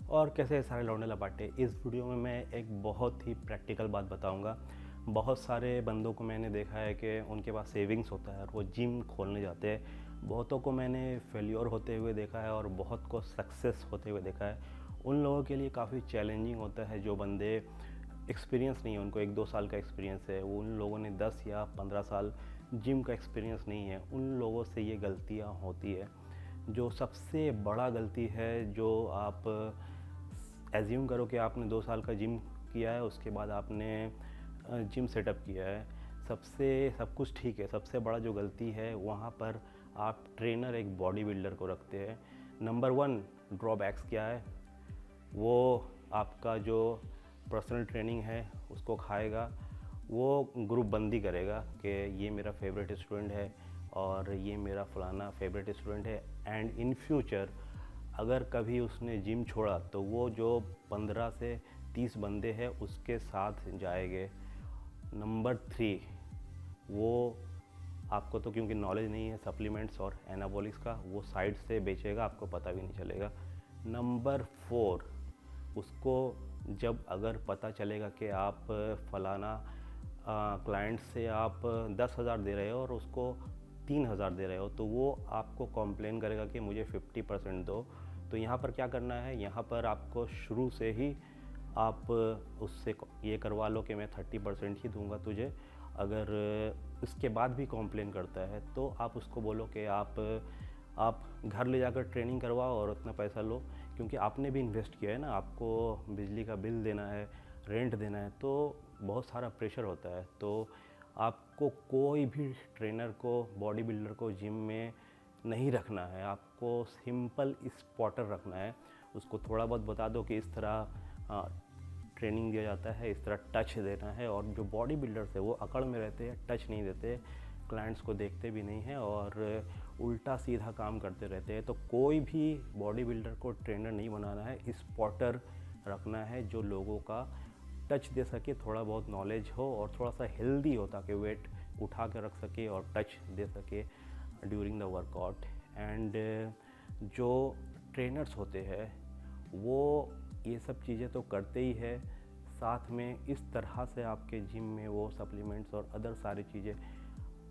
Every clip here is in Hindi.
और कैसे सारे लौंडे लपाटे। इस वीडियो में मैं एक बहुत ही प्रैक्टिकल बात बताऊंगा। बहुत सारे बंदों को मैंने देखा है कि उनके पास सेविंग्स होता है और वो जिम खोलने जाते हैं। बहुतों को मैंने फेल्योर होते हुए देखा है और बहुत को सक्सेस होते हुए देखा है। उन लोगों के लिए काफ़ी चैलेंजिंग होता है जो बंदे एक्सपीरियंस नहीं है, उनको 1-2 साल का एक्सपीरियंस है, वो उन लोगों ने 10 या 15 साल जिम का एक्सपीरियंस नहीं है, उन लोगों से ये गलतियाँ होती है। जो सबसे बड़ा गलती है, जो आप एज्यूम करो कि आपने 2 साल का जिम किया है, उसके बाद आपने जिम सेटअप किया है, सब कुछ ठीक है। सबसे बड़ा जो गलती है वहाँ पर आप ट्रेनर एक बॉडी बिल्डर को रखते हैं। नंबर 1 ड्रॉबैक्स क्या है? वो आपका जो पर्सनल ट्रेनिंग है उसको खाएगा। वो ग्रुप बंदी करेगा कि ये मेरा फेवरेट स्टूडेंट है और ये मेरा फलाना फेवरेट स्टूडेंट है। एंड इन फ्यूचर अगर कभी उसने जिम छोड़ा तो वो जो 15 से 30 बंदे हैं उसके साथ जाएंगे। नंबर 3, वो आपको तो क्योंकि नॉलेज नहीं है सप्लीमेंट्स और एनाबॉलिक्स का, वो साइड से बेचेगा, आपको पता भी नहीं चलेगा। नंबर 4, उसको जब अगर पता चलेगा कि आप फलाना क्लाइंट से आप 10,000 दे रहे हो और उसको 3,000 दे रहे हो, तो वो आपको कॉम्प्लेन करेगा कि मुझे 50% दो। तो यहाँ पर क्या करना है, यहाँ पर आपको शुरू से ही आप उससे ये करवा लो कि मैं 30% ही दूंगा तुझे। अगर इसके बाद भी कॉम्प्लेन करता है तो आप उसको बोलो कि आप घर ले जाकर ट्रेनिंग करवाओ और उतना पैसा लो, क्योंकि आपने भी इन्वेस्ट किया है ना, आपको बिजली का बिल देना है, रेंट देना है, तो बहुत सारा प्रेशर होता है। तो आपको कोई भी ट्रेनर को, बॉडी बिल्डर को जिम में नहीं रखना है, आपको सिंपल स्पॉटर रखना है। उसको थोड़ा बहुत बता दो कि इस तरह ट्रेनिंग दिया जाता है, इस तरह टच देना है। और जो बॉडी बिल्डर्स है वो अकड़ में रहते हैं, टच नहीं देते, क्लाइंट्स को देखते भी नहीं हैं और उल्टा सीधा काम करते रहते हैं। तो कोई भी बॉडी बिल्डर को ट्रेनर नहीं बनाना है, स्पॉटर रखना है जो लोगों का टच दे सके, थोड़ा बहुत नॉलेज हो और थोड़ा सा हेल्दी हो, ताकि वेट उठा के रख सके और टच दे सके ड्यूरिंग द वर्कआउट। एंड जो ट्रेनर्स होते हैं वो ये सब चीज़ें तो करते ही है, साथ में इस तरह से आपके जिम में वो सप्लीमेंट्स और अदर सारी चीज़ें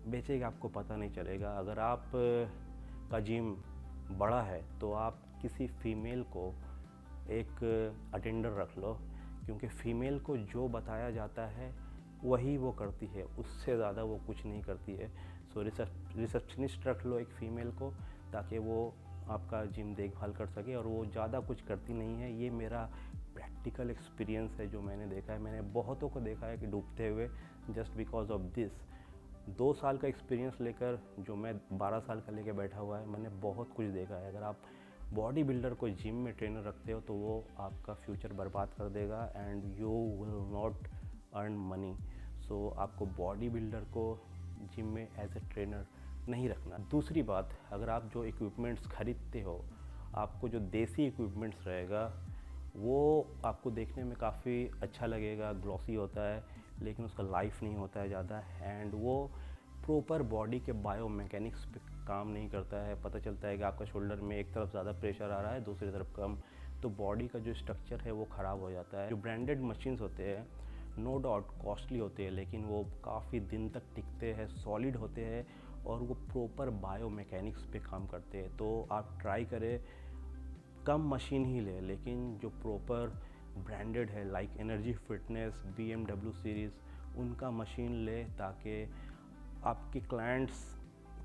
बेचेगा, आपको पता नहीं चलेगा। अगर आप का जिम बड़ा है तो आप किसी फीमेल को एक अटेंडर रख लो, क्योंकि फ़ीमेल को जो बताया जाता है वही वो करती है, उससे ज़्यादा वो कुछ नहीं करती है। सो रिसेप्शनिस्ट रख लो एक फ़ीमेल को, ताकि वो आपका जिम देखभाल कर सके, और वो ज़्यादा कुछ करती नहीं है। ये मेरा प्रैक्टिकल एक्सपीरियंस है जो मैंने देखा है। मैंने बहुतों को देखा है कि डूबते हुए जस्ट बिकॉज ऑफ दिस। 2 साल का एक्सपीरियंस लेकर जो मैं 12 साल का लेकर बैठा हुआ है, मैंने बहुत कुछ देखा है। अगर आप बॉडी बिल्डर को जिम में ट्रेनर रखते हो तो वो आपका फ्यूचर बर्बाद कर देगा and you will not earn money. So आपको बॉडी बिल्डर को जिम में एज ए ट्रेनर नहीं रखना। दूसरी बात, अगर आप जो इक्विपमेंट्स खरीदते हो, आपको जो देसी इक्विपमेंट्स रहेगा वो आपको देखने में काफ़ी अच्छा लगेगा, ग्लॉसी होता है, लेकिन उसका लाइफ नहीं होता है ज़्यादा, एंड वो प्रॉपर बॉडी के बायोमैकेनिक्स पे काम नहीं करता है। पता चलता है कि आपका शोल्डर में एक तरफ ज़्यादा प्रेशर आ रहा है, दूसरी तरफ कम, तो बॉडी का जो स्ट्रक्चर है वो ख़राब हो जाता है। जो ब्रांडेड मशीन्स होते हैं, नो डाउट कॉस्टली होते हैं, लेकिन वो काफ़ी दिन तक टिकते हैं, सॉलिड होते हैं और वो प्रॉपर बायोमैकेनिक्स पे काम करते हैं। तो आप ट्राई करें, कम मशीन ही ले, लेकिन जो प्रॉपर ब्रांडेड है, like energy fitness, BMW series, उनका मशीन ले, ताकि आपके क्लाइंट्स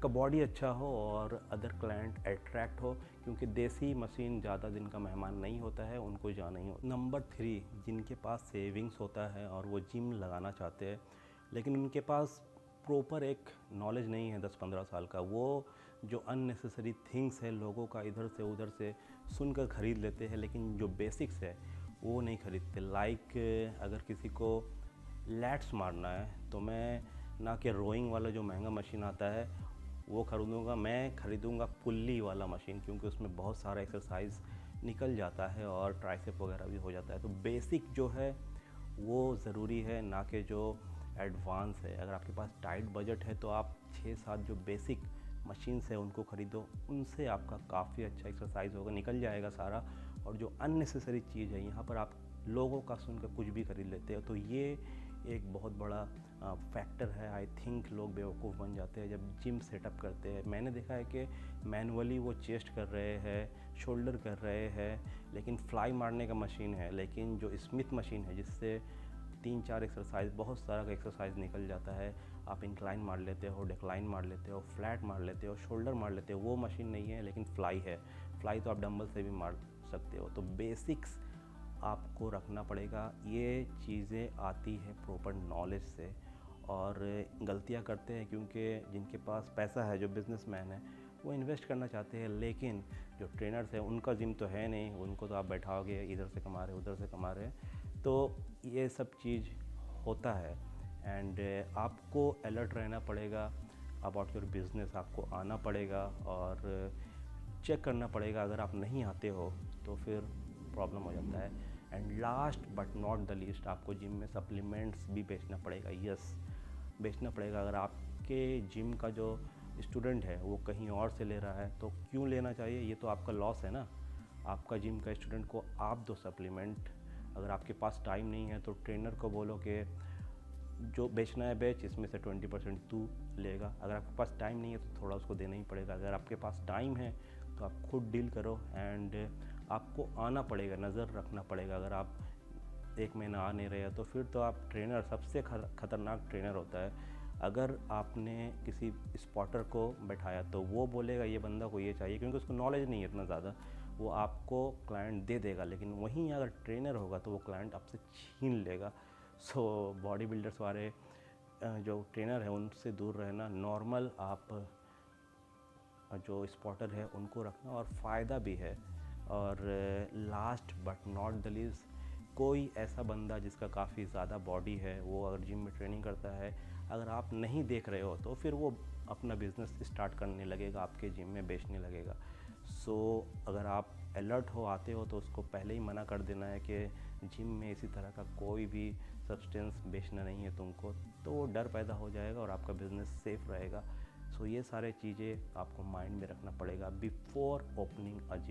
का बॉडी अच्छा हो और अदर क्लाइंट अट्रैक्ट हो, क्योंकि देसी मशीन ज़्यादा दिन का मेहमान नहीं होता है, उनको जाना ही हो। नंबर 3, जिनके पास सेविंग्स होता है और वो जिम लगाना चाहते हैं, लेकिन उनके पास प्रॉपर एक नॉलेज नहीं है 10-15 साल का, वो जो अननेसेसरी थिंग्स है लोगों का इधर से उधर से सुनकर ख़रीद लेते हैं, लेकिन जो बेसिक्स है वो नहीं खरीदते। लाइक अगर किसी को लैट्स मारना है तो मैं ना कि रोइंग वाला जो महंगा मशीन आता है वो ख़रीदूँगा, मैं ख़रीदूँगा पुल्ली वाला मशीन, क्योंकि उसमें बहुत सारा एक्सरसाइज निकल जाता है और ट्राइसेप वगैरह भी हो जाता है। तो बेसिक जो है वो ज़रूरी है, ना कि जो एडवांस है। अगर आपके पास टाइट बजट है तो आप 6-7 जो बेसिक मशीन्स है उनको ख़रीदो, उनसे आपका काफ़ी अच्छा एक्सरसाइज होगा, निकल जाएगा सारा और जो अननेसेसरी चीज़ है यहाँ पर आप लोगों का सुनकर कुछ भी खरीद लेते हो, तो ये एक बहुत बड़ा फैक्टर है। आई थिंक लोग बेवकूफ़ बन जाते हैं जब जिम सेटअप करते हैं। मैंने देखा है कि मैनुअली वो चेस्ट कर रहे हैं, शोल्डर कर रहे हैं, लेकिन फ्लाई मारने का मशीन है, लेकिन जो स्मिथ मशीन है जिससे 3-4 एक्सरसाइज, बहुत सारा का एक्सरसाइज निकल जाता है। आप इंक्लाइन मार लेते हो, डिक्लाइन मार लेते हो, फ्लैट मार लेते हो, शोल्डर मार लेते हो, वो मशीन नहीं है, लेकिन फ्लाई है। फ्लाई तो आप डंबल से भी मार सकते हो। तो बेसिक्स आपको रखना पड़ेगा। ये चीज़ें आती हैं प्रॉपर नॉलेज से, और गलतियां करते हैं क्योंकि जिनके पास पैसा है, जो बिजनेसमैन है, वो इन्वेस्ट करना चाहते हैं, लेकिन जो ट्रेनर्स हैं उनका जिम तो है नहीं, उनको तो आप बैठाओगे, इधर से कमा रहे उधर से कमा रहे, तो ये सब चीज़ होता है। एंड आपको अलर्ट रहना पड़ेगा अबाउट योर बिज़नेस। आपको आना पड़ेगा और चेक करना पड़ेगा। अगर आप नहीं आते हो तो फिर प्रॉब्लम हो जाता है। And last but not the least, आपको जिम में सप्लीमेंट्स भी बेचना पड़ेगा। यस, बेचना पड़ेगा। अगर आपके जिम का जो स्टूडेंट है वो कहीं और से ले रहा है तो क्यों लेना चाहिए? ये तो आपका लॉस है ना। आपका जिम का स्टूडेंट को आप दो सप्लीमेंट। अगर आपके पास टाइम नहीं है तो ट्रेनर को बोलो कि जो बेचना है बेच, इसमें से 20% तू लेगा। अगर आपके पास टाइम नहीं है तो थोड़ा उसको देना ही पड़ेगा। अगर आपके पास टाइम है तो आप खुद डील करो। एंड आपको आना पड़ेगा, नज़र रखना पड़ेगा। अगर आप 1 महीना आ नहीं रहे तो फिर तो आप ट्रेनर, सबसे ख़तरनाक ट्रेनर होता है। अगर आपने किसी स्पॉटर को बैठाया तो वो बोलेगा ये बंदा को ये चाहिए, क्योंकि उसको नॉलेज नहीं है इतना ज़्यादा, वो आपको क्लाइंट दे देगा। लेकिन वहीं अगर ट्रेनर होगा तो वो क्लाइंट आपसे छीन लेगा। सो बॉडी बिल्डर्स वाले जो ट्रेनर है उनसे दूर रहना। नॉर्मल आप जो स्पॉटर है उनको रखना, और फ़ायदा भी है। और last but not the least, कोई ऐसा बंदा जिसका काफ़ी ज़्यादा बॉडी है, वो अगर जिम में ट्रेनिंग करता है, अगर आप नहीं देख रहे हो तो फिर वो अपना बिज़नेस स्टार्ट करने लगेगा, आपके जिम में बेचने लगेगा। सो अगर आप अलर्ट हो, आते हो, तो उसको पहले ही मना कर देना है कि जिम में इसी तरह का कोई भी सब्सटेंस बेचना नहीं है तुमको, तो वो डर पैदा हो जाएगा और आपका बिज़नेस सेफ़ रहेगा। सो ये सारे चीज़ें आपको माइंड में रखना पड़ेगा बिफोर ओपनिंग अ जिम।